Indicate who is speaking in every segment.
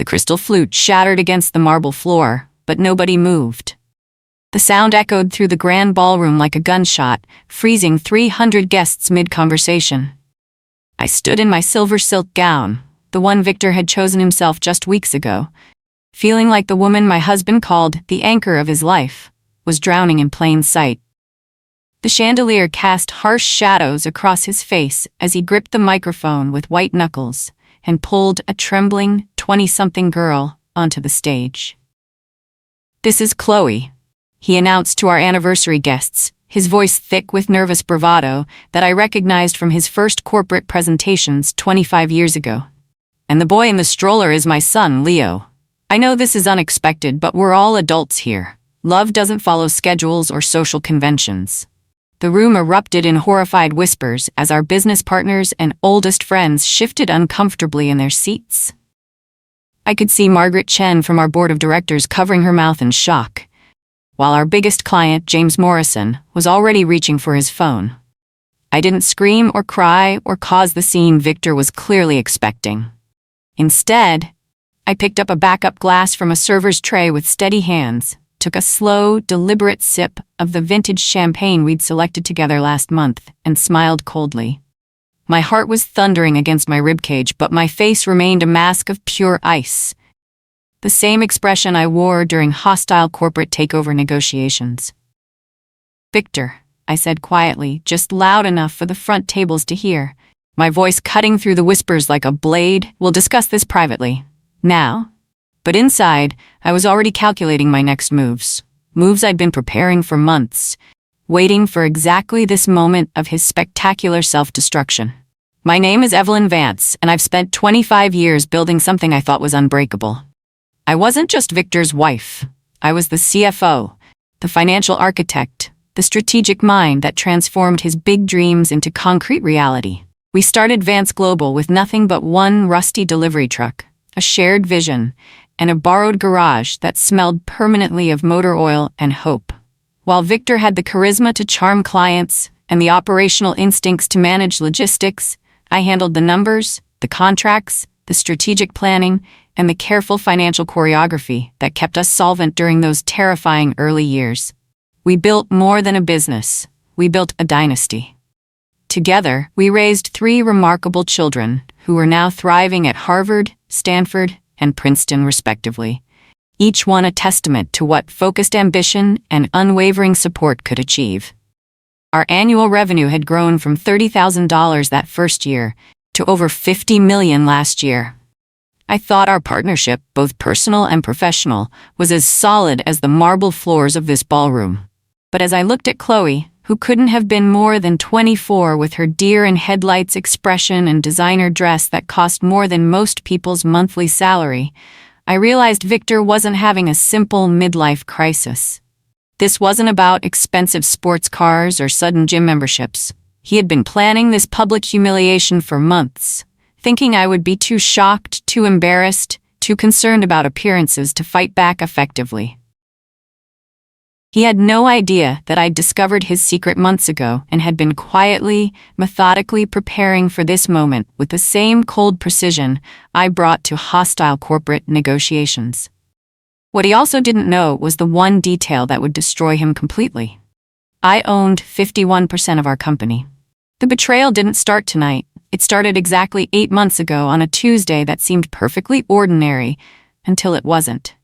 Speaker 1: The crystal flute shattered against the marble floor, but nobody moved. The sound echoed through the grand ballroom like a gunshot, freezing 300 guests mid-conversation. I stood in my silver silk gown, the one Victor had chosen himself just weeks ago, feeling like the woman my husband called the anchor of his life was drowning in plain sight. The chandelier cast harsh shadows across his face as he gripped the microphone with white knuckles and pulled a trembling 20-something girl onto the stage. "This is Chloe," he announced to our anniversary guests, his voice thick with nervous bravado that I recognized from his first corporate presentations 25 years ago. "And the boy in the stroller is my son, Leo. I know this is unexpected, but we're all adults here. Love doesn't follow schedules or social conventions." The room erupted in horrified whispers as our business partners and oldest friends shifted uncomfortably in their seats. I could see Margaret Chen from our board of directors covering her mouth in shock, while our biggest client, James Morrison, was already reaching for his phone. I didn't scream or cry or cause the scene Victor was clearly expecting. Instead, I picked up a backup glass from a server's tray with steady hands, took a slow, deliberate sip of the vintage champagne we'd selected together last month, and smiled coldly. My heart was thundering against my ribcage, but my face remained a mask of pure ice. The same expression I wore during hostile corporate takeover negotiations. "Victor," I said quietly, just loud enough for the front tables to hear, my voice cutting through the whispers like a blade, "we'll discuss this privately. Now?" But inside, I was already calculating my next moves I'd been preparing for months, waiting for exactly this moment of his spectacular self-destruction. "My name is Evelyn Vance, and I've spent 25 years building something I thought was unbreakable. I wasn't just Victor's wife. I was the CFO, the financial architect, the strategic mind that transformed his big dreams into concrete reality. We started Vance Global with nothing but one rusty delivery truck, a shared vision, and a borrowed garage that smelled permanently of motor oil and hope. While Victor had the charisma to charm clients and the operational instincts to manage logistics, I handled the numbers, the contracts, the strategic planning, and the careful financial choreography that kept us solvent during those terrifying early years. We built more than a business. We built a dynasty. Together, we raised 3 remarkable children who are now thriving at Harvard, Stanford, and Princeton, respectively, each one a testament to what focused ambition and unwavering support could achieve. Our annual revenue had grown from $30,000 that first year to over $50 million last year. I thought our partnership, both personal and professional, was as solid as the marble floors of this ballroom. But as I looked at Chloe, who couldn't have been more than 24 with her deer-in-headlights expression and designer dress that cost more than most people's monthly salary, I realized Victor wasn't having a simple midlife crisis. This wasn't about expensive sports cars or sudden gym memberships. He had been planning this public humiliation for months, thinking I would be too shocked, too embarrassed, too concerned about appearances to fight back effectively. He had no idea that I'd discovered his secret months ago and had been quietly, methodically preparing for this moment with the same cold precision I brought to hostile corporate negotiations. What he also didn't know was the one detail that would destroy him completely. I owned 51% of our company. The betrayal didn't start tonight. It started exactly 8 months ago on a Tuesday that seemed perfectly ordinary until it wasn't.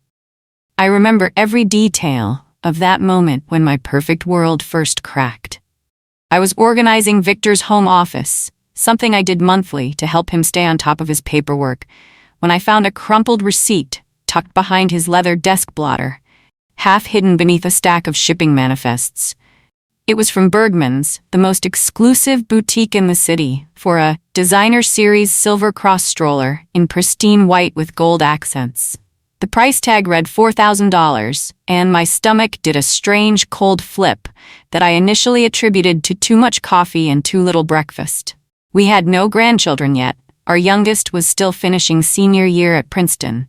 Speaker 1: I remember every detail of that moment when my perfect world first cracked. I was organizing Victor's home office, something I did monthly to help him stay on top of his paperwork, when I found a crumpled receipt tucked behind his leather desk blotter, half hidden beneath a stack of shipping manifests. It was from Bergman's, the most exclusive boutique in the city, for a designer series silver cross stroller in pristine white with gold accents. The price tag read $4,000, and my stomach did a strange cold flip that I initially attributed to too much coffee and too little breakfast. We had no grandchildren yet. Our youngest was still finishing senior year at Princeton,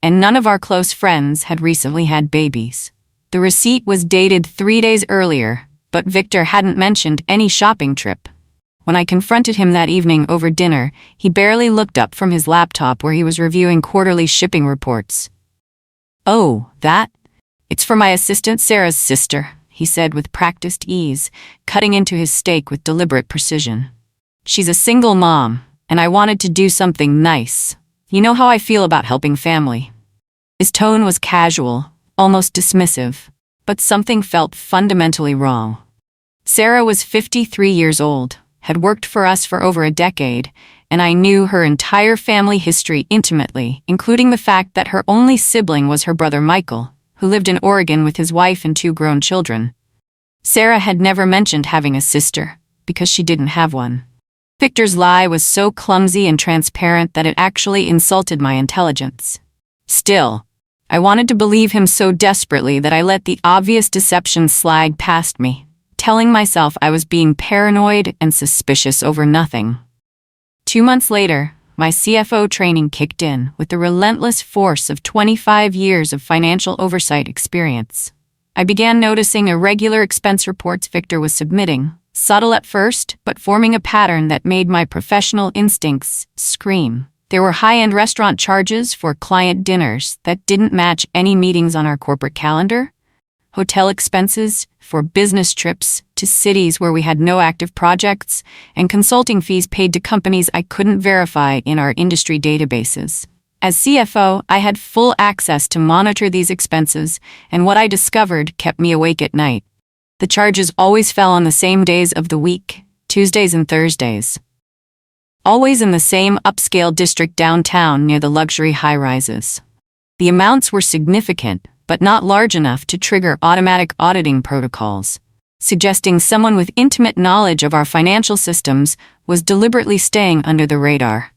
Speaker 1: and none of our close friends had recently had babies. The receipt was dated 3 days earlier, but Victor hadn't mentioned any shopping trip. When I confronted him that evening over dinner, he barely looked up from his laptop where he was reviewing quarterly shipping reports. "Oh, that? It's for my assistant Sarah's sister," he said with practiced ease, cutting into his steak with deliberate precision. "She's a single mom, and I wanted to do something nice. You know how I feel about helping family." His tone was casual, almost dismissive, but something felt fundamentally wrong. Sarah was 53 years old, had worked for us for over a decade, and I knew her entire family history intimately, including the fact that her only sibling was her brother Michael, who lived in Oregon with his wife and 2 grown children. Sarah had never mentioned having a sister, because she didn't have one. Victor's lie was so clumsy and transparent that it actually insulted my intelligence. Still, I wanted to believe him so desperately that I let the obvious deception slide past me, telling myself I was being paranoid and suspicious over nothing. 2 months later, my CFO training kicked in with the relentless force of 25 years of financial oversight experience. I began noticing irregular expense reports Victor was submitting, subtle at first, but forming a pattern that made my professional instincts scream. There were high-end restaurant charges for client dinners that didn't match any meetings on our corporate calendar, hotel expenses for business trips to cities where we had no active projects, and consulting fees paid to companies I couldn't verify in our industry databases. As CFO, I had full access to monitor these expenses, and what I discovered kept me awake at night. The charges always fell on the same days of the week, Tuesdays and Thursdays. Always in the same upscale district downtown near the luxury high-rises. The amounts were significant, but not large enough to trigger automatic auditing protocols, suggesting someone with intimate knowledge of our financial systems was deliberately staying under the radar.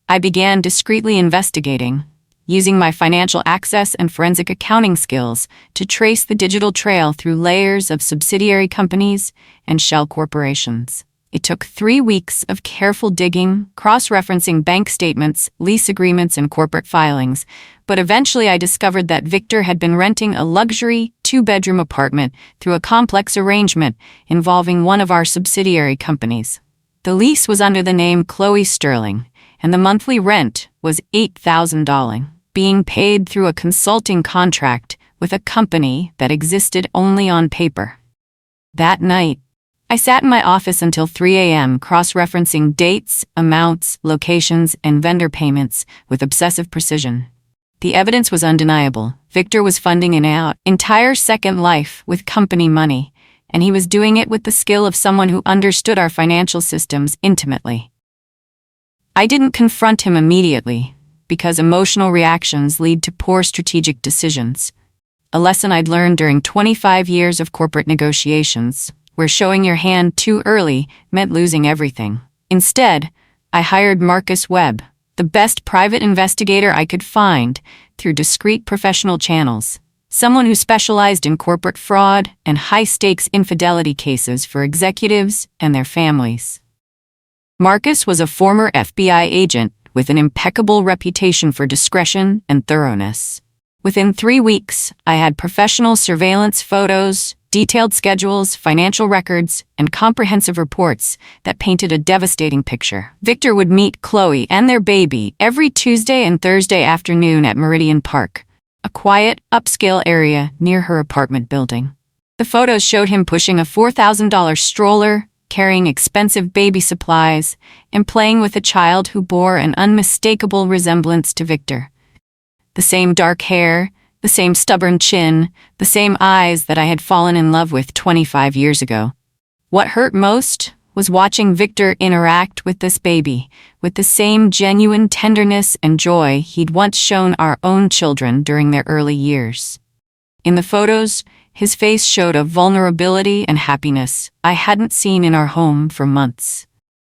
Speaker 1: I began discreetly investigating, using my financial access and forensic accounting skills to trace the digital trail through layers of subsidiary companies and shell corporations. It took 3 weeks of careful digging, cross-referencing bank statements, lease agreements, and corporate filings, but eventually I discovered that Victor had been renting a luxury 2-bedroom apartment through a complex arrangement involving one of our subsidiary companies. The lease was under the name Chloe Sterling, and the monthly rent was $8,000, being paid through a consulting contract with a company that existed only on paper. That night, I sat in my office until 3 a.m. cross-referencing dates, amounts, locations, and vendor payments with obsessive precision. The evidence was undeniable. Victor was funding an entire second life with company money, and he was doing it with the skill of someone who understood our financial systems intimately. I didn't confront him immediately, because emotional reactions lead to poor strategic decisions. A lesson I'd learned during 25 years of corporate negotiations, where showing your hand too early meant losing everything. Instead, I hired Marcus Webb, the best private investigator I could find, through discreet professional channels, someone who specialized in corporate fraud and high-stakes infidelity cases for executives and their families. Marcus was a former FBI agent with an impeccable reputation for discretion and thoroughness. Within 3 weeks, I had professional surveillance photos, detailed schedules, financial records, and comprehensive reports that painted a devastating picture. Victor would meet Chloe and their baby every Tuesday and Thursday afternoon at Meridian Park, a quiet, upscale area near her apartment building. The photos showed him pushing a $4,000 stroller, carrying expensive baby supplies, and playing with a child who bore an unmistakable resemblance to Victor. The same dark hair, the same stubborn chin, the same eyes that I had fallen in love with 25 years ago. What hurt most was watching Victor interact with this baby, with the same genuine tenderness and joy he'd once shown our own children during their early years. In the photos, his face showed a vulnerability and happiness I hadn't seen in our home for months.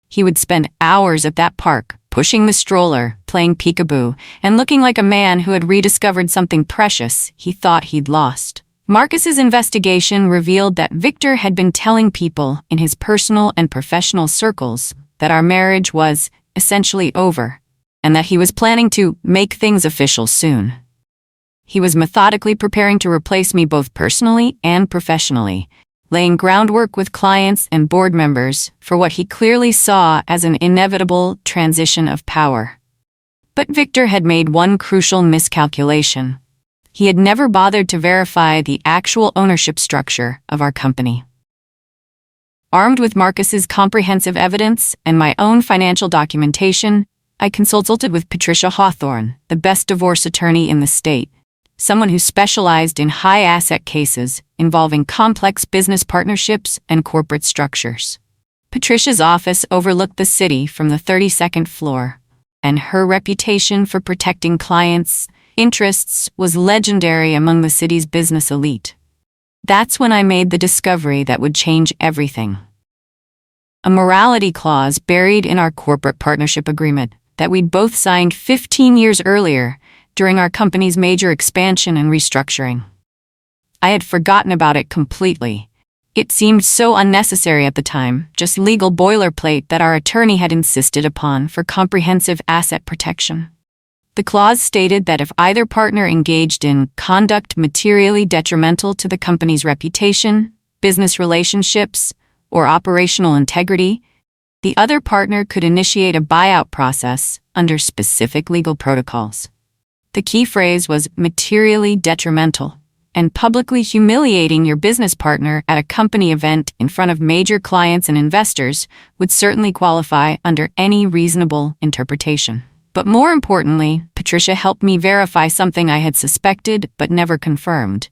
Speaker 1: He would spend hours at that park, pushing the stroller, playing peekaboo, and looking like a man who had rediscovered something precious he thought he'd lost. Marcus's investigation revealed that Victor had been telling people in his personal and professional circles that our marriage was essentially over, and that he was planning to make things official soon. He was methodically preparing to replace me both personally and professionally, laying groundwork with clients and board members for what he clearly saw as an inevitable transition of power. But Victor had made one crucial miscalculation. He had never bothered to verify the actual ownership structure of our company. Armed with Marcus's comprehensive evidence and my own financial documentation, I consulted with Patricia Hawthorne, the best divorce attorney in the state, someone who specialized in high-asset cases involving complex business partnerships and corporate structures. Patricia's office overlooked the city from the 32nd floor, and her reputation for protecting clients' interests was legendary among the city's business elite. That's when I made the discovery that would change everything. A morality clause buried in our corporate partnership agreement that we'd both signed 15 years earlier during our company's major expansion and restructuring. I had forgotten about it completely. It seemed so unnecessary at the time, just legal boilerplate that our attorney had insisted upon for comprehensive asset protection. The clause stated that if either partner engaged in conduct materially detrimental to the company's reputation, business relationships, or operational integrity, the other partner could initiate a buyout process under specific legal protocols. The key phrase was materially detrimental, and publicly humiliating your business partner at a company event in front of major clients and investors would certainly qualify under any reasonable interpretation. But more importantly, Patricia helped me verify something I had suspected but never confirmed.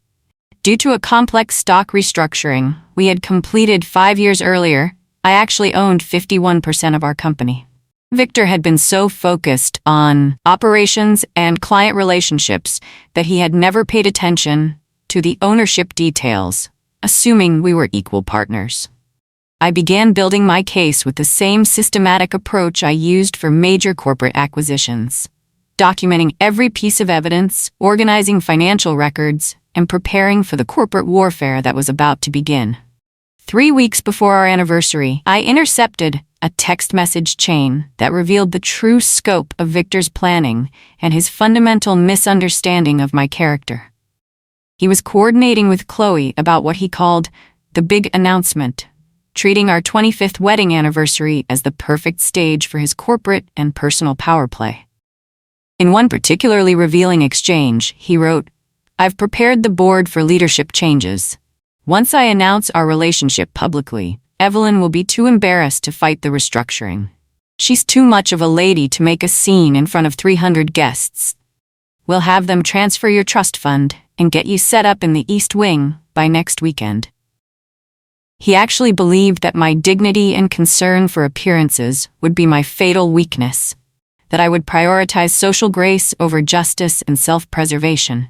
Speaker 1: Due to a complex stock restructuring we had completed 5 years earlier, I actually owned 51% of our company. Victor had been so focused on operations and client relationships that he had never paid attention to the ownership details, assuming we were equal partners. I began building my case with the same systematic approach I used for major corporate acquisitions, documenting every piece of evidence, organizing financial records, and preparing for the corporate warfare that was about to begin. 3 weeks before our anniversary, I intercepted a text message chain that revealed the true scope of Victor's planning and his fundamental misunderstanding of my character. He was coordinating with Chloe about what he called the big announcement, treating our 25th wedding anniversary as the perfect stage for his corporate and personal power play. In one particularly revealing exchange, he wrote, "I've prepared the board for leadership changes. Once I announce our relationship publicly, Evelyn will be too embarrassed to fight the restructuring. She's too much of a lady to make a scene in front of 300 guests. We'll have them transfer your trust fund and get you set up in the East Wing by next weekend." He actually believed that my dignity and concern for appearances would be my fatal weakness, that I would prioritize social grace over justice and self-preservation.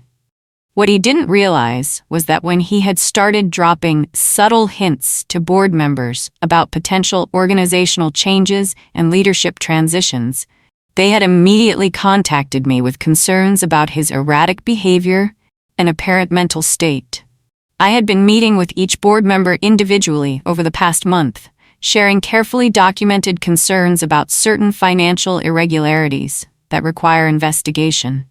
Speaker 1: What he didn't realize was that when he had started dropping subtle hints to board members about potential organizational changes and leadership transitions, they had immediately contacted me with concerns about his erratic behavior and apparent mental state. I had been meeting with each board member individually over the past month, sharing carefully documented concerns about certain financial irregularities that require investigation.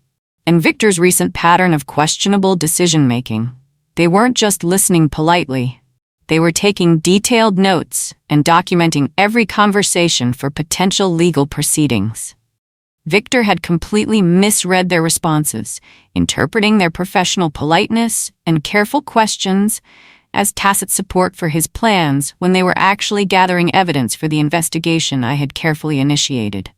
Speaker 1: And Victor's recent pattern of questionable decision-making. They weren't just listening politely. They were taking detailed notes and documenting every conversation for potential legal proceedings. Victor had completely misread their responses, interpreting their professional politeness and careful questions as tacit support for his plans when they were actually gathering evidence for the investigation I had carefully initiated.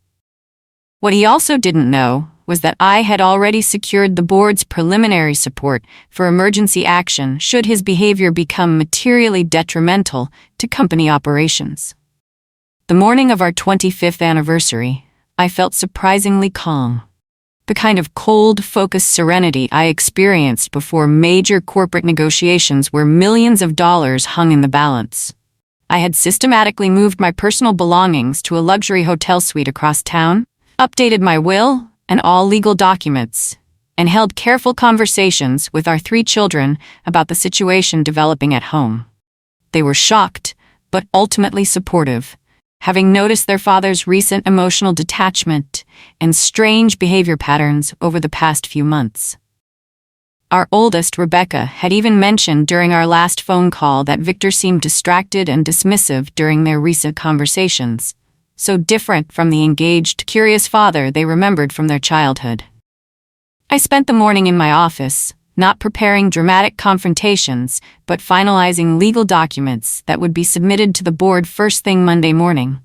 Speaker 1: What he also didn't know was that I had already secured the board's preliminary support for emergency action should his behavior become materially detrimental to company operations. The morning of our 25th anniversary, I felt surprisingly calm. The kind of cold, focused serenity I experienced before major corporate negotiations where millions of dollars hung in the balance. I had systematically moved my personal belongings to a luxury hotel suite across town, updated my will and all legal documents, and held careful conversations with our 3 children about the situation developing at home. They were shocked, but ultimately supportive, having noticed their father's recent emotional detachment and strange behavior patterns over the past few months. Our oldest, Rebecca, had even mentioned during our last phone call that Victor seemed distracted and dismissive during their recent conversations, so different from the engaged, curious father they remembered from their childhood. I spent the morning in my office, not preparing dramatic confrontations, but finalizing legal documents that would be submitted to the board first thing Monday morning.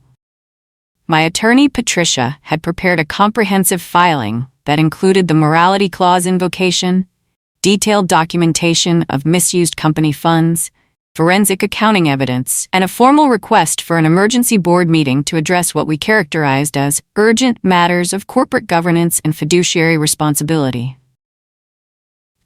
Speaker 1: My attorney, Patricia, had prepared a comprehensive filing that included the morality clause invocation, detailed documentation of misused company funds, forensic accounting evidence, and a formal request for an emergency board meeting to address what we characterized as urgent matters of corporate governance and fiduciary responsibility.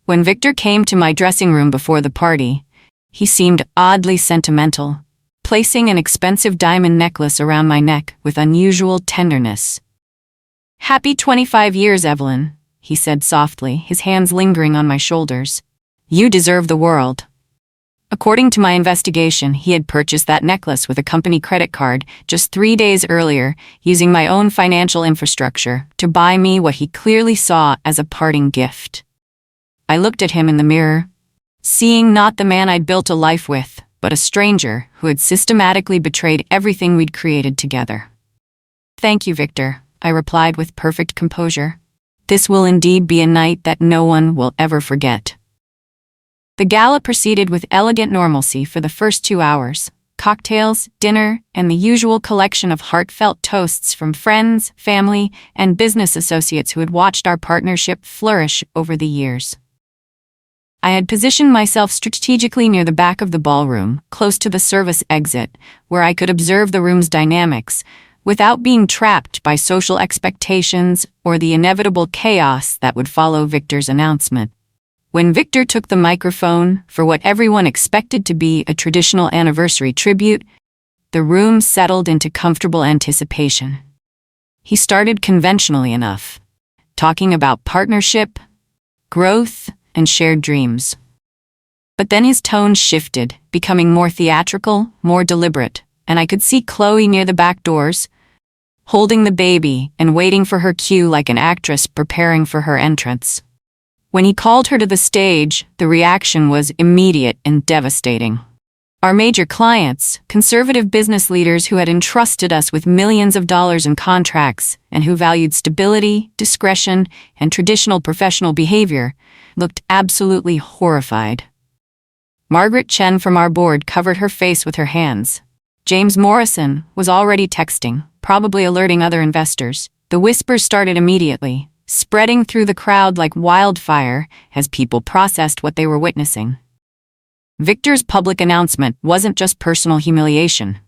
Speaker 1: When Victor came to my dressing room before the party, he seemed oddly sentimental, placing an expensive diamond necklace around my neck with unusual tenderness. "Happy 25 years, Evelyn," he said softly, his hands lingering on my shoulders. "You deserve the world." According to my investigation, he had purchased that necklace with a company credit card just 3 days earlier, using my own financial infrastructure to buy me what he clearly saw as a parting gift. I looked at him in the mirror, seeing not the man I'd built a life with, but a stranger who had systematically betrayed everything we'd created together. "Thank you, Victor," I replied with perfect composure. "This will indeed be a night that no one will ever forget." The gala proceeded with elegant normalcy for the first 2 hours. Cocktails, dinner, and the usual collection of heartfelt toasts from friends, family, and business associates who had watched our partnership flourish over the years. I had positioned myself strategically near the back of the ballroom, close to the service exit, where I could observe the room's dynamics, without being trapped by social expectations or the inevitable chaos that would follow Victor's announcement. When Victor took the microphone for what everyone expected to be a traditional anniversary tribute, the room settled into comfortable anticipation. He started conventionally enough, talking about partnership, growth, and shared dreams. But then his tone shifted, becoming more theatrical, more deliberate, and I could see Chloe near the back doors, holding the baby and waiting for her cue like an actress preparing for her entrance. When he called her to the stage, the reaction was immediate and devastating. Our major clients, conservative business leaders who had entrusted us with millions of dollars in contracts and who valued stability, discretion, and traditional professional behavior, looked absolutely horrified. Margaret Chen from our board covered her face with her hands. James Morrison was already texting, probably alerting other investors. The whispers started immediately, spreading through the crowd like wildfire as people processed what they were witnessing. Victor's public announcement wasn't just personal humiliation.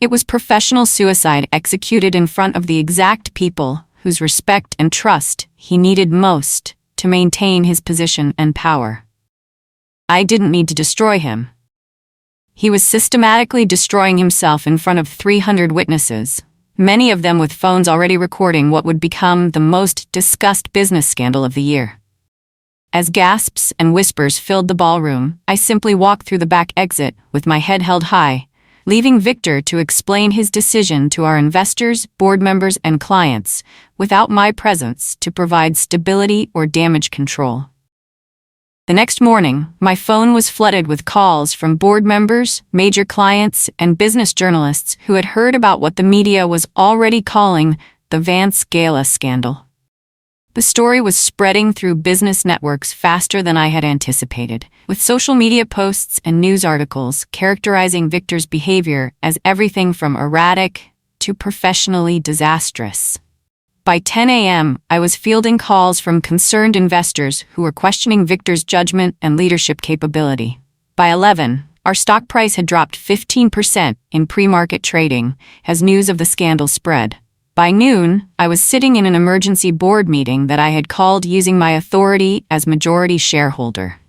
Speaker 1: It was professional suicide executed in front of the exact people whose respect and trust he needed most to maintain his position and power. I didn't need to destroy him. He was systematically destroying himself in front of 300 witnesses, many of them with phones already recording what would become the most discussed business scandal of the year. As gasps and whispers filled the ballroom, I simply walked through the back exit with my head held high, leaving Victor to explain his decision to our investors, board members, and clients, without my presence to provide stability or damage control. The next morning, my phone was flooded with calls from board members, major clients, and business journalists who had heard about what the media was already calling the Vance Gala scandal. The story was spreading through business networks faster than I had anticipated, with social media posts and news articles characterizing Victor's behavior as everything from erratic to professionally disastrous. By 10 a.m., I was fielding calls from concerned investors who were questioning Victor's judgment and leadership capability. By 11, our stock price had dropped 15% in pre-market trading as news of the scandal spread. By noon, I was sitting in an emergency board meeting that I had called using my authority as majority shareholder.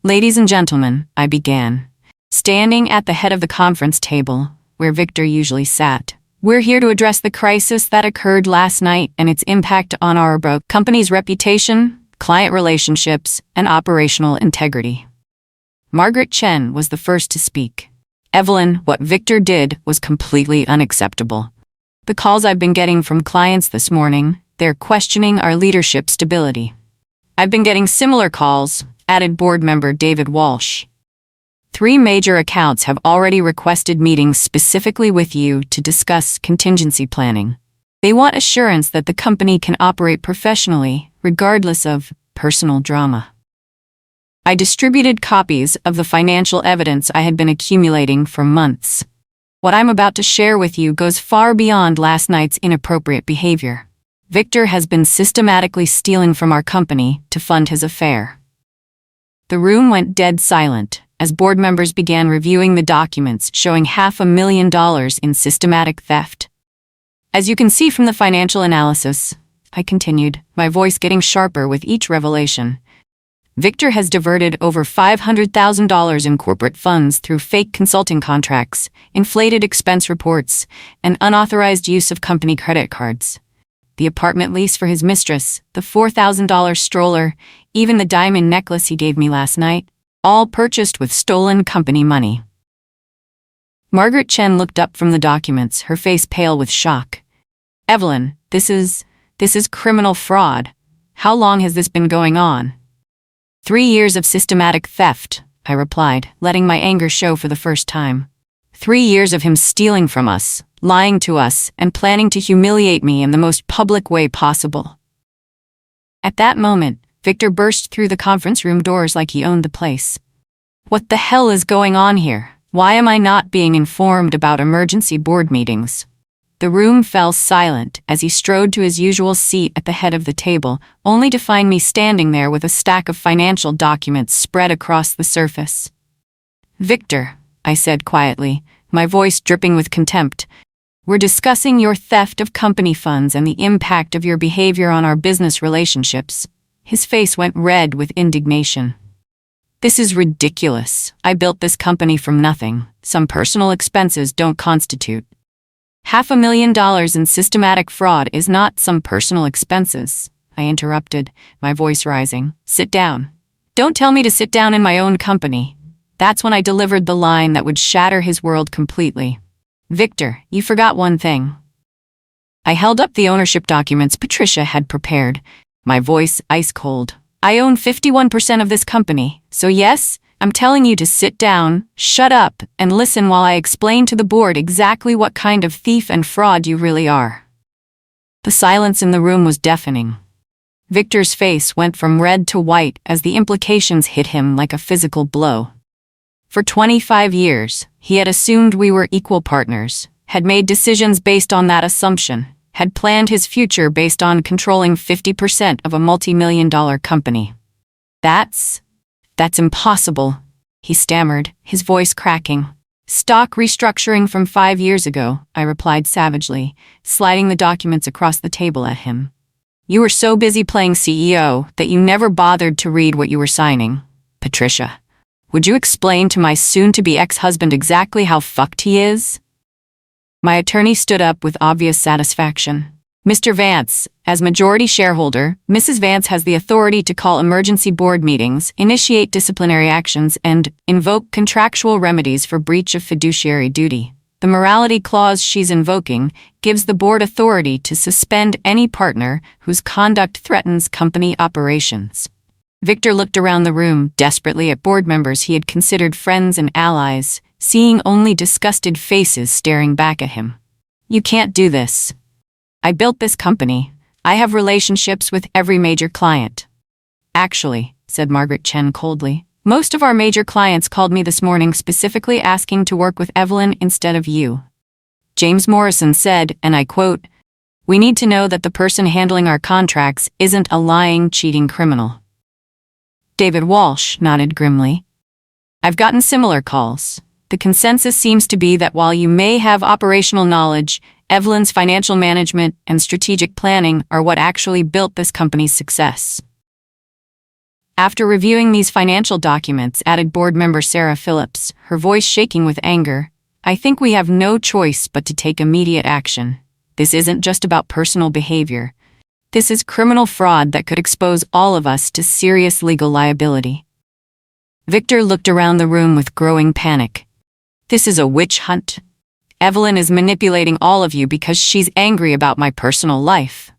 Speaker 1: "Ladies and gentlemen," I began, standing at the head of the conference table, where Victor usually sat. "We're here to address the crisis that occurred last night and its impact on our company's reputation, client relationships, and operational integrity." Margaret Chen was the first to speak. "Evelyn, what Victor did was completely unacceptable. The calls I've been getting from clients this morning, they're questioning our leadership stability. I've been getting similar calls, added board member David Walsh. 3 major accounts have already requested meetings specifically with you to discuss contingency planning. They want assurance that the company can operate professionally, regardless of personal drama. I distributed copies of the financial evidence I had been accumulating for months. What I'm about to share with you goes far beyond last night's inappropriate behavior. Victor has been systematically stealing from our company to fund his affair. The room went dead silent as board members began reviewing the documents showing $500,000 in systematic theft. As you can see from the financial analysis, I continued, my voice getting sharper with each revelation, Victor has diverted over $500,000 in corporate funds through fake consulting contracts, inflated expense reports, and unauthorized use of company credit cards. The apartment lease for his mistress, the $4,000 stroller, even the diamond necklace he gave me last night, all purchased with stolen company money. Margaret Chen looked up from the documents, her face pale with shock. Evelyn, this is criminal fraud. How long has this been going on? 3 years of systematic theft, I replied, letting my anger show for the first time. 3 years of him stealing from us, lying to us, and planning to humiliate me in the most public way possible. At that moment, Victor burst through the conference room doors like he owned the place. What the hell is going on here? Why am I not being informed about emergency board meetings? The room fell silent as he strode to his usual seat at the head of the table, only to find me standing there with a stack of financial documents spread across the surface. Victor, I said quietly, my voice dripping with contempt, we're discussing your theft of company funds and the impact of your behavior on our business relationships. His face went red with indignation. This is ridiculous. I built this company from nothing. Some personal expenses don't constitute. $500,000 in systematic fraud is not some personal expenses, I interrupted, my voice rising. Sit down. Don't tell me to sit down in my own company. That's when I delivered the line that would shatter his world completely. Victor, you forgot one thing. I held up the ownership documents Patricia had prepared, my voice ice cold. I own 51% of this company, so yes, I'm telling you to sit down, shut up, and listen while I explain to the board exactly what kind of thief and fraud you really are. The silence in the room was deafening. Victor's face went from red to white as the implications hit him like a physical blow. For 25 years, he had assumed we were equal partners, had made decisions based on that assumption, had planned his future based on controlling 50% of a multi-million-dollar company. That's impossible, he stammered, his voice cracking. Stock restructuring from 5 years ago, I replied savagely, sliding the documents across the table at him. You were so busy playing CEO that you never bothered to read what you were signing. Patricia, would you explain to my soon-to-be ex-husband exactly how fucked he is? My attorney stood up with obvious satisfaction. Mr. Vance, as majority shareholder, Mrs. Vance has the authority to call emergency board meetings, initiate disciplinary actions, and invoke contractual remedies for breach of fiduciary duty. The morality clause she's invoking gives the board authority to suspend any partner whose conduct threatens company operations. Victor looked around the room desperately at board members he had considered friends and allies, seeing only disgusted faces staring back at him. You can't do this. I built this company. I have relationships with every major client. Actually, said Margaret Chen coldly, most of our major clients called me this morning specifically asking to work with Evelyn instead of you. James Morrison said, and I quote, "We need to know that the person handling our contracts isn't a lying, cheating criminal." David Walsh nodded grimly. I've gotten similar calls. The consensus seems to be that while you may have operational knowledge, Evelyn's financial management and strategic planning are what actually built this company's success. After reviewing these financial documents, added board member Sarah Phillips, her voice shaking with anger, I think we have no choice but to take immediate action. This isn't just about personal behavior. This is criminal fraud that could expose all of us to serious legal liability. Victor looked around the room with growing panic. This is a witch hunt. Evelyn is manipulating all of you because she's angry about my personal life.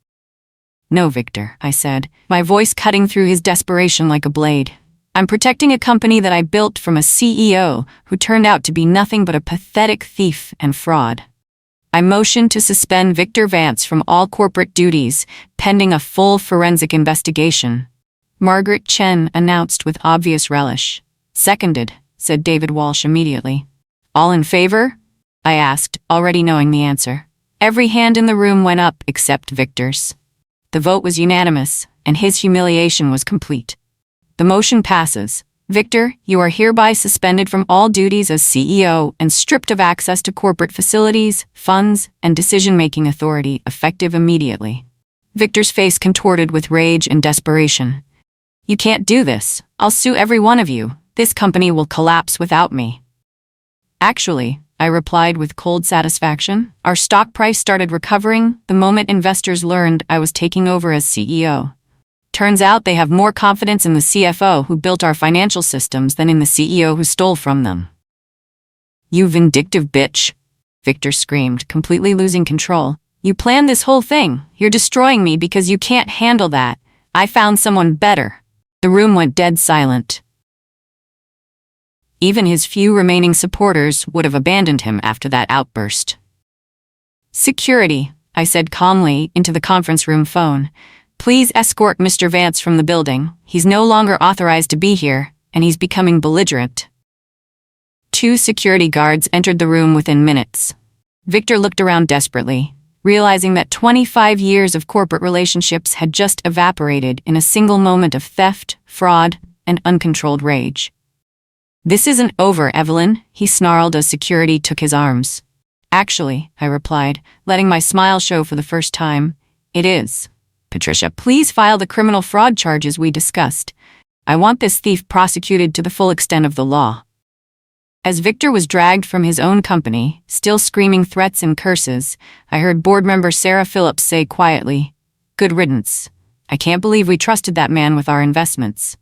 Speaker 1: No, Victor, I said, my voice cutting through his desperation like a blade. I'm protecting a company that I built from a CEO who turned out to be nothing but a pathetic thief and fraud. I motioned to suspend Victor Vance from all corporate duties, pending a full forensic investigation. Margaret Chen announced with obvious relish. Seconded, said David Walsh immediately. All in favor? I asked, already knowing the answer. Every hand in the room went up except Victor's. The vote was unanimous, and his humiliation was complete. The motion passes. Victor, you are hereby suspended from all duties as CEO and stripped of access to corporate facilities, funds, and decision-making authority, effective immediately. Victor's face contorted with rage and desperation. You can't do this. I'll sue every one of you. This company will collapse without me. Actually, I replied with cold satisfaction, our stock price started recovering the moment investors learned I was taking over as CEO. Turns out they have more confidence in the CFO who built our financial systems than in the CEO who stole from them. You vindictive bitch, Victor screamed, completely losing control. You planned this whole thing. You're destroying me because you can't handle that. I found someone better. The room went dead silent. Even his few remaining supporters would have abandoned him after that outburst. Security, I said calmly into the conference room phone. Please escort Mr. Vance from the building. He's no longer authorized to be here, and he's becoming belligerent. 2 security guards entered the room within minutes. Victor looked around desperately, realizing that 25 years of corporate relationships had just evaporated in a single moment of theft, fraud, and uncontrolled rage. This isn't over, Evelyn, he snarled as security took his arms. Actually, I replied, letting my smile show for the first time, it is. Patricia, please file the criminal fraud charges we discussed. I want this thief prosecuted to the full extent of the law. As Victor was dragged from his own company, still screaming threats and curses, I heard board member Sarah Phillips say quietly, "Good riddance. I can't believe we trusted that man with our investments."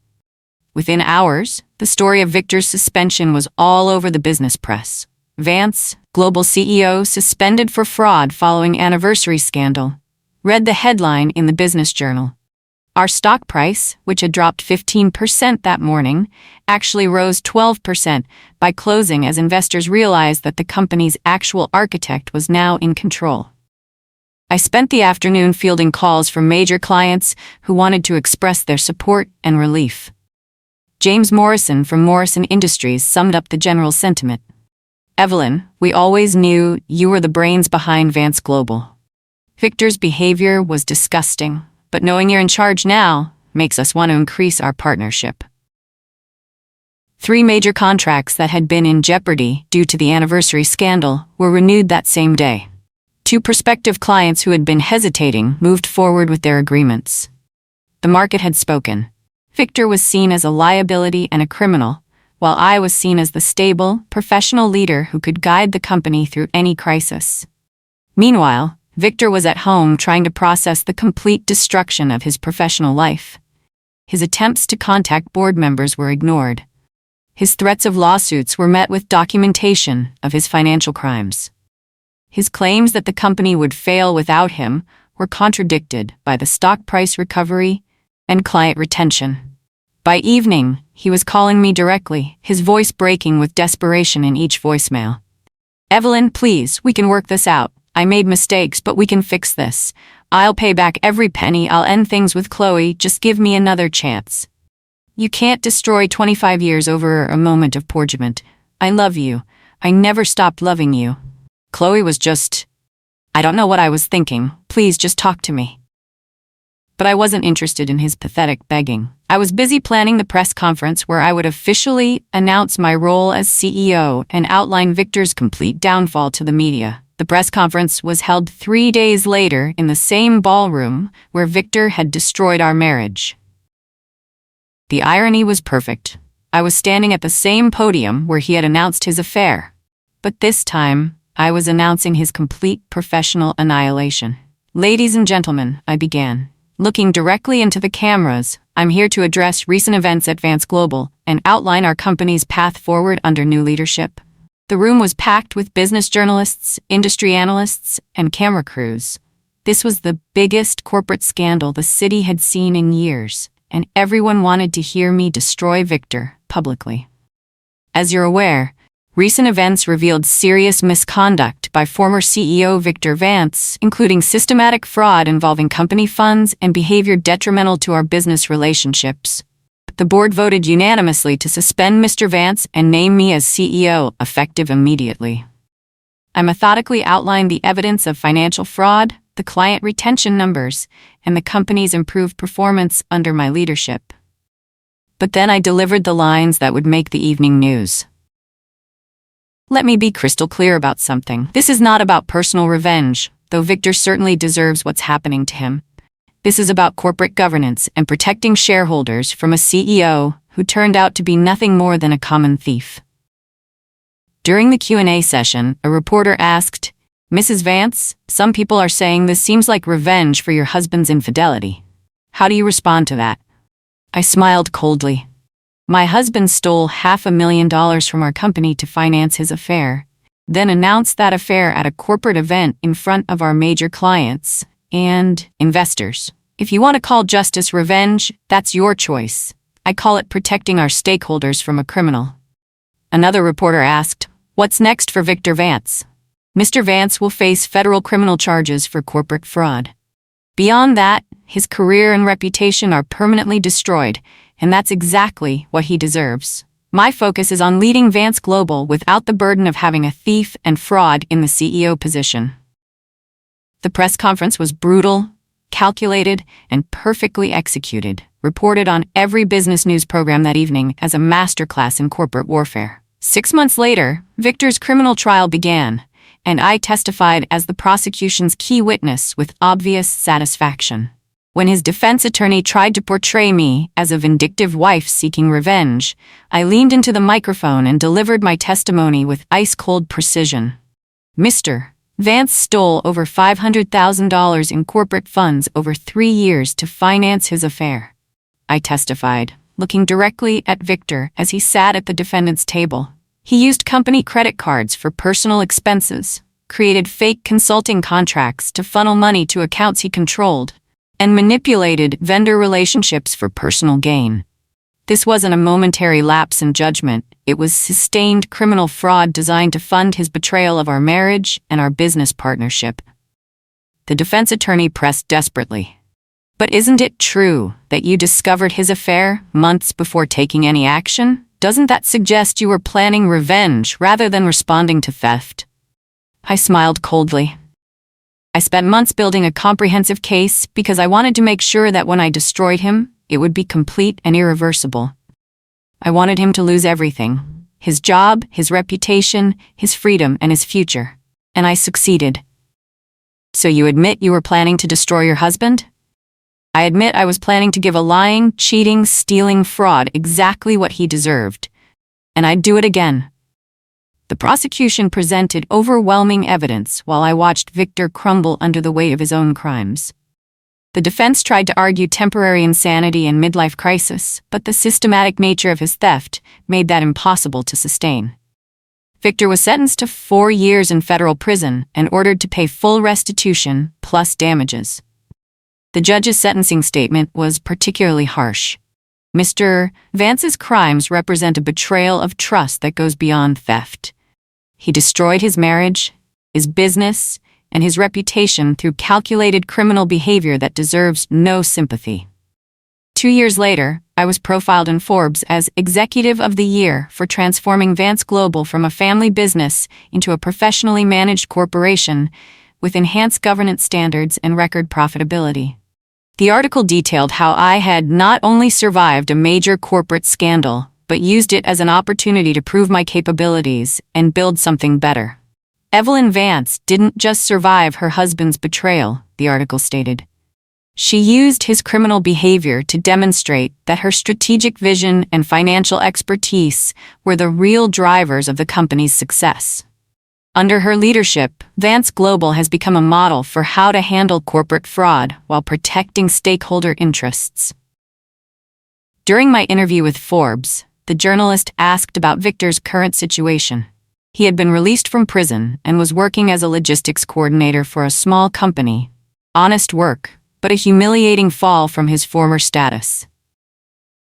Speaker 1: Within hours, the story of Victor's suspension was all over the business press. Vance, global CEO, suspended for fraud following anniversary scandal. Read the headline in the Business Journal. Our stock price, which had dropped 15% that morning, actually rose 12% by closing as investors realized that the company's actual architect was now in control. I spent the afternoon fielding calls from major clients who wanted to express their support and relief. James Morrison from Morrison Industries summed up the general sentiment. Evelyn, we always knew you were the brains behind Vance Global. Victor's behavior was disgusting, but knowing you're in charge now makes us want to increase our partnership. 3 major contracts that had been in jeopardy due to the anniversary scandal were renewed that same day. 2 prospective clients who had been hesitating moved forward with their agreements. The market had spoken. Victor was seen as a liability and a criminal, while I was seen as the stable, professional leader who could guide the company through any crisis. Meanwhile, Victor was at home trying to process the complete destruction of his professional life. His attempts to contact board members were ignored. His threats of lawsuits were met with documentation of his financial crimes. His claims that the company would fail without him were contradicted by the stock price recovery and client retention. By evening, he was calling me directly, his voice breaking with desperation in each voicemail. Evelyn, please, we can work this out. I made mistakes, but we can fix this. I'll pay back every penny. I'll end things with Chloe. Just give me another chance. You can't destroy 25 years over a moment of poor judgment. I love you. I never stopped loving you. Chloe was just... I don't know what I was thinking. Please just talk to me. But I wasn't interested in his pathetic begging. I was busy planning the press conference where I would officially announce my role as CEO and outline Victor's complete downfall to the media. The press conference was held 3 days later in the same ballroom where Victor had destroyed our marriage. The irony was perfect. I was standing at the same podium where he had announced his affair. But this time, I was announcing his complete professional annihilation. Ladies and gentlemen, I began. Looking directly into the cameras, I'm here to address recent events at Vance Global and outline our company's path forward under new leadership. The room was packed with business journalists, industry analysts, and camera crews. This was the biggest corporate scandal the city had seen in years, and everyone wanted to hear me destroy Victor publicly. As you're aware, recent events revealed serious misconduct by former CEO Victor Vance, including systematic fraud involving company funds and behavior detrimental to our business relationships. The board voted unanimously to suspend Mr. Vance and name me as CEO, effective immediately. I methodically outlined the evidence of financial fraud, the client retention numbers, and the company's improved performance under my leadership. But then I delivered the lines that would make the evening news. Let me be crystal clear about something. This is not about personal revenge, though Victor certainly deserves what's happening to him. This is about corporate governance and protecting shareholders from a CEO who turned out to be nothing more than a common thief. During the Q&A session, a reporter asked, "Mrs. Vance, some people are saying this seems like revenge for your husband's infidelity. How do you respond to that?" I smiled coldly. My husband stole $500,000 from our company to finance his affair, then announced that affair at a corporate event in front of our major clients and investors. If you want to call justice revenge, that's your choice. I call it protecting our stakeholders from a criminal. Another reporter asked, "What's next for Victor Vance?" Mr. Vance will face federal criminal charges for corporate fraud. Beyond that, his career and reputation are permanently destroyed, and that's exactly what he deserves. My focus is on leading Vance Global without the burden of having a thief and fraud in the CEO position. The press conference was brutal, calculated, and perfectly executed, reported on every business news program that evening as a masterclass in corporate warfare. 6 months later, Victor's criminal trial began, and I testified as the prosecution's key witness with obvious satisfaction. When his defense attorney tried to portray me as a vindictive wife seeking revenge, I leaned into the microphone and delivered my testimony with ice-cold precision. Mr. Vance stole over $500,000 in corporate funds over 3 years to finance his affair. I testified, looking directly at Victor as he sat at the defendant's table. He used company credit cards for personal expenses, created fake consulting contracts to funnel money to accounts he controlled, and manipulated vendor relationships for personal gain. This wasn't a momentary lapse in judgment. It was sustained criminal fraud designed to fund his betrayal of our marriage and our business partnership. The defense attorney pressed desperately. "But isn't it true that you discovered his affair months before taking any action? Doesn't that suggest you were planning revenge rather than responding to theft?" I smiled coldly. I spent months building a comprehensive case because I wanted to make sure that when I destroyed him, it would be complete and irreversible. I wanted him to lose everything: his job, his reputation, his freedom, and his future. And I succeeded. "So you admit you were planning to destroy your husband?" "I admit I was planning to give a lying, cheating, stealing fraud exactly what he deserved. And I'd do it again." The prosecution presented overwhelming evidence while I watched Victor crumble under the weight of his own crimes. The defense tried to argue temporary insanity and midlife crisis, but the systematic nature of his theft made that impossible to sustain. Victor was sentenced to 4 years in federal prison and ordered to pay full restitution plus damages. The judge's sentencing statement was particularly harsh. Mr. Vance's crimes represent a betrayal of trust that goes beyond theft. He destroyed his marriage, his business, and his reputation through calculated criminal behavior that deserves no sympathy. 2 years later, I was profiled in Forbes as Executive of the Year for transforming Vance Global from a family business into a professionally managed corporation with enhanced governance standards and record profitability. The article detailed how I had not only survived a major corporate scandal, but used it as an opportunity to prove my capabilities and build something better. Evelyn Vance didn't just survive her husband's betrayal, the article stated. She used his criminal behavior to demonstrate that her strategic vision and financial expertise were the real drivers of the company's success. Under her leadership, Vance Global has become a model for how to handle corporate fraud while protecting stakeholder interests. During my interview with Forbes, the journalist asked about Victor's current situation. He had been released from prison and was working as a logistics coordinator for a small company, honest work, but a humiliating fall from his former status.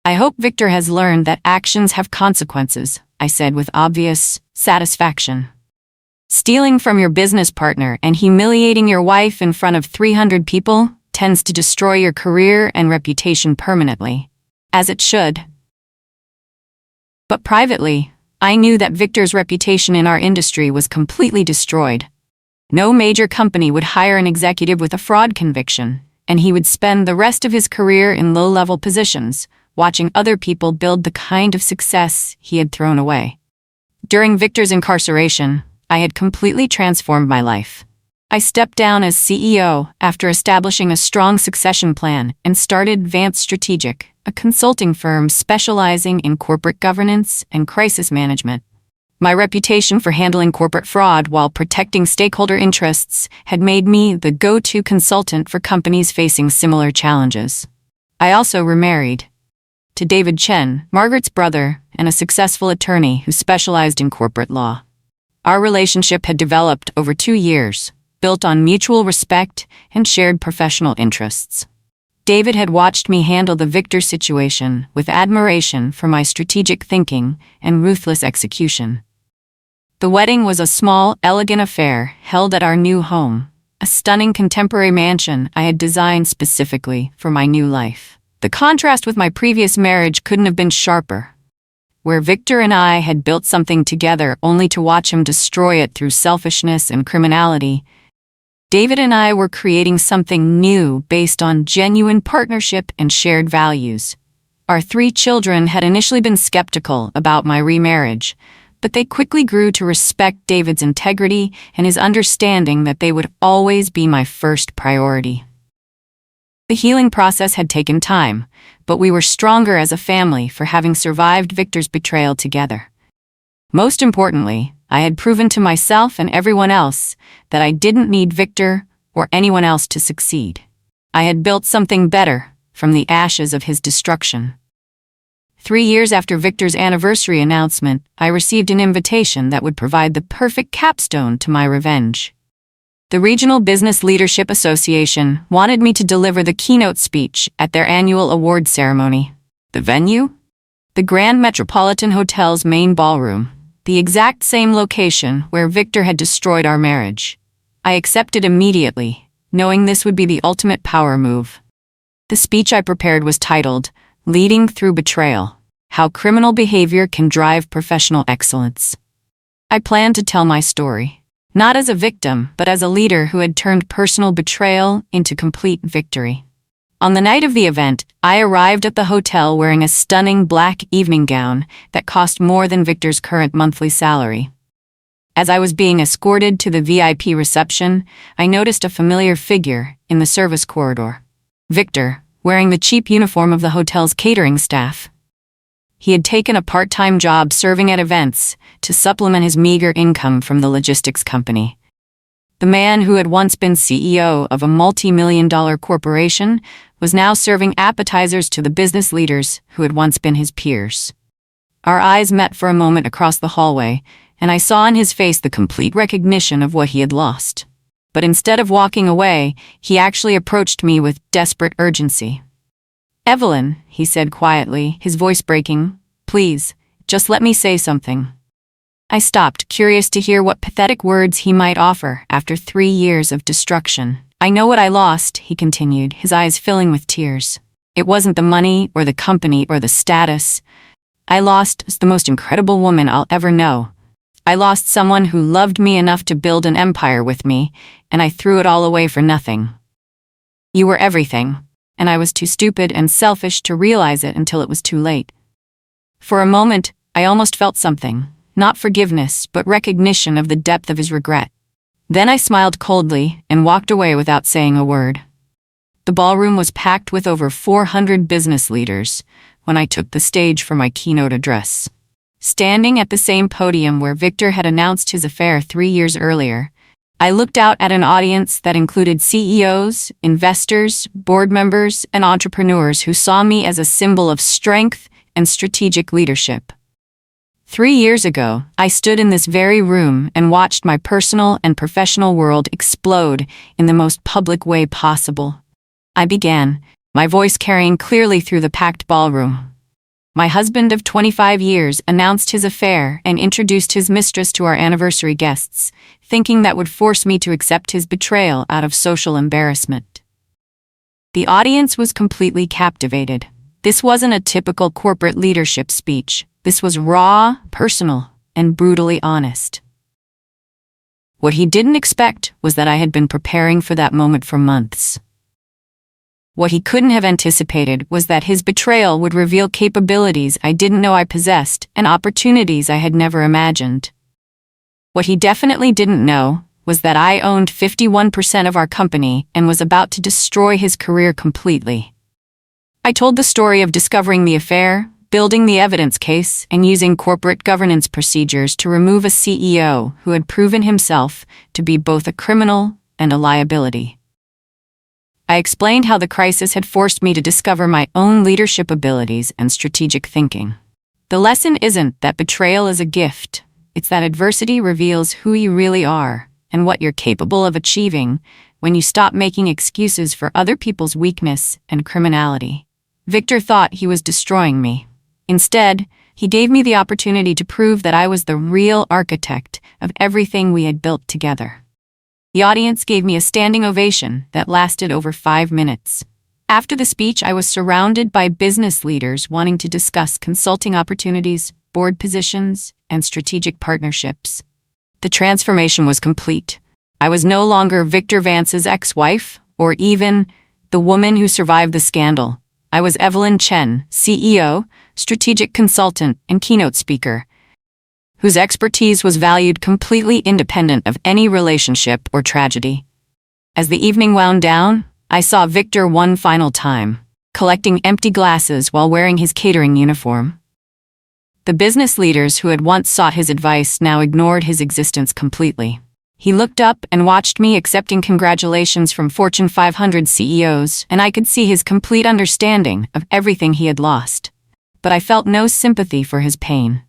Speaker 1: I hope Victor has learned that actions have consequences, I said with obvious satisfaction. Stealing from your business partner and humiliating your wife in front of 300 people tends to destroy your career and reputation permanently, as it should. But privately, I knew that Victor's reputation in our industry was completely destroyed. No major company would hire an executive with a fraud conviction, and he would spend the rest of his career in low-level positions, watching other people build the kind of success he had thrown away. During Victor's incarceration, I had completely transformed my life. I stepped down as CEO after establishing a strong succession plan and started Vance Strategic, a consulting firm specializing in corporate governance and crisis management. My reputation for handling corporate fraud while protecting stakeholder interests had made me the go-to consultant for companies facing similar challenges. I also remarried to David Chen, Margaret's brother, and a successful attorney who specialized in corporate law. Our relationship had developed over 2 years, built on mutual respect and shared professional interests. David had watched me handle the Victor situation with admiration for my strategic thinking and ruthless execution. The wedding was a small, elegant affair held at our new home, a stunning contemporary mansion I had designed specifically for my new life. The contrast with my previous marriage couldn't have been sharper. Where Victor and I had built something together only to watch him destroy it through selfishness and criminality, David and I were creating something new based on genuine partnership and shared values. Our 3 children had initially been skeptical about my remarriage, but they quickly grew to respect David's integrity and his understanding that they would always be my first priority. The healing process had taken time, but we were stronger as a family for having survived Victor's betrayal together. Most importantly, I had proven to myself and everyone else that I didn't need Victor or anyone else to succeed. I had built something better from the ashes of his destruction. 3 years after Victor's anniversary announcement, I received an invitation that would provide the perfect capstone to my revenge. The Regional Business Leadership Association wanted me to deliver the keynote speech at their annual award ceremony. The venue? The Grand Metropolitan Hotel's main ballroom, the exact same location where Victor had destroyed our marriage. I accepted immediately, knowing this would be the ultimate power move. The speech I prepared was titled, Leading Through Betrayal: How Criminal Behavior Can Drive Professional Excellence. I planned to tell my story, not as a victim, but as a leader who had turned personal betrayal into complete victory. On the night of the event, I arrived at the hotel wearing a stunning black evening gown that cost more than Victor's current monthly salary. As I was being escorted to the VIP reception, I noticed a familiar figure in the service corridor. Victor, wearing the cheap uniform of the hotel's catering staff. He had taken a part-time job serving at events to supplement his meager income from the logistics company. The man who had once been CEO of a multi-million-dollar corporation was now serving appetizers to the business leaders who had once been his peers. Our eyes met for a moment across the hallway, and I saw in his face the complete recognition of what he had lost. But instead of walking away, he actually approached me with desperate urgency. "Evelyn," he said quietly, his voice breaking, "please, just let me say something." I stopped, curious to hear what pathetic words he might offer after 3 years of destruction. "I know what I lost," he continued, his eyes filling with tears. "It wasn't the money or the company or the status. I lost the most incredible woman I'll ever know. I lost someone who loved me enough to build an empire with me, and I threw it all away for nothing. You were everything, and I was too stupid and selfish to realize it until it was too late." For a moment, I almost felt something. Not forgiveness, but recognition of the depth of his regret. Then I smiled coldly and walked away without saying a word. The ballroom was packed with over 400 business leaders when I took the stage for my keynote address. Standing at the same podium where Victor had announced his affair 3 years earlier, I looked out at an audience that included CEOs, investors, board members, and entrepreneurs who saw me as a symbol of strength and strategic leadership. 3 years ago, I stood in this very room and watched my personal and professional world explode in the most public way possible. I began, my voice carrying clearly through the packed ballroom. My husband of 25 years announced his affair and introduced his mistress to our anniversary guests, thinking that would force me to accept his betrayal out of social embarrassment. The audience was completely captivated. This wasn't a typical corporate leadership speech. This was raw, personal, and brutally honest. What he didn't expect was that I had been preparing for that moment for months. What he couldn't have anticipated was that his betrayal would reveal capabilities I didn't know I possessed and opportunities I had never imagined. What he definitely didn't know was that I owned 51% of our company and was about to destroy his career completely. I told the story of discovering the affair, building the evidence case, and using corporate governance procedures to remove a CEO who had proven himself to be both a criminal and a liability. I explained how the crisis had forced me to discover my own leadership abilities and strategic thinking. The lesson isn't that betrayal is a gift, it's that adversity reveals who you really are and what you're capable of achieving when you stop making excuses for other people's weakness and criminality. Victor thought he was destroying me. Instead, he gave me the opportunity to prove that I was the real architect of everything we had built together. The audience gave me a standing ovation that lasted over 5 minutes. After the speech, I was surrounded by business leaders wanting to discuss consulting opportunities, board positions, and strategic partnerships. The transformation was complete. I was no longer Victor Vance's ex-wife, or even the woman who survived the scandal. I was Evelyn Chen, CEO, strategic consultant, and keynote speaker, whose expertise was valued completely independent of any relationship or tragedy. As the evening wound down, I saw Victor one final time, collecting empty glasses while wearing his catering uniform. The business leaders who had once sought his advice now ignored his existence completely. He looked up and watched me accepting congratulations from Fortune 500 CEOs, and I could see his complete understanding of everything he had lost. But I felt no sympathy for his pain.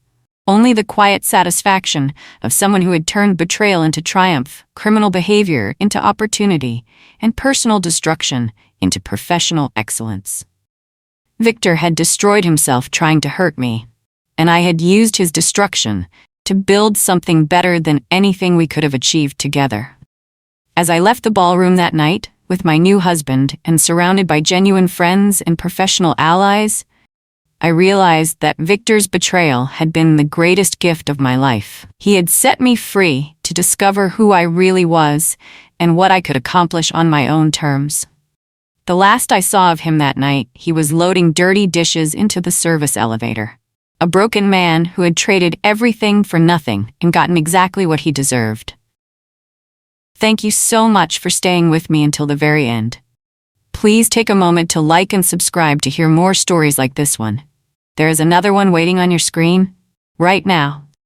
Speaker 1: Only the quiet satisfaction of someone who had turned betrayal into triumph, criminal behavior into opportunity, and personal destruction into professional excellence. Victor had destroyed himself trying to hurt me, and I had used his destruction to build something better than anything we could have achieved together. As I left the ballroom that night, with my new husband and surrounded by genuine friends and professional allies, I realized that Victor's betrayal had been the greatest gift of my life. He had set me free to discover who I really was and what I could accomplish on my own terms. The last I saw of him that night, he was loading dirty dishes into the service elevator. A broken man who had traded everything for nothing and gotten exactly what he deserved. Thank you so much for staying with me until the very end. Please take a moment to like and subscribe to hear more stories like this one. There is another one waiting on your screen right now.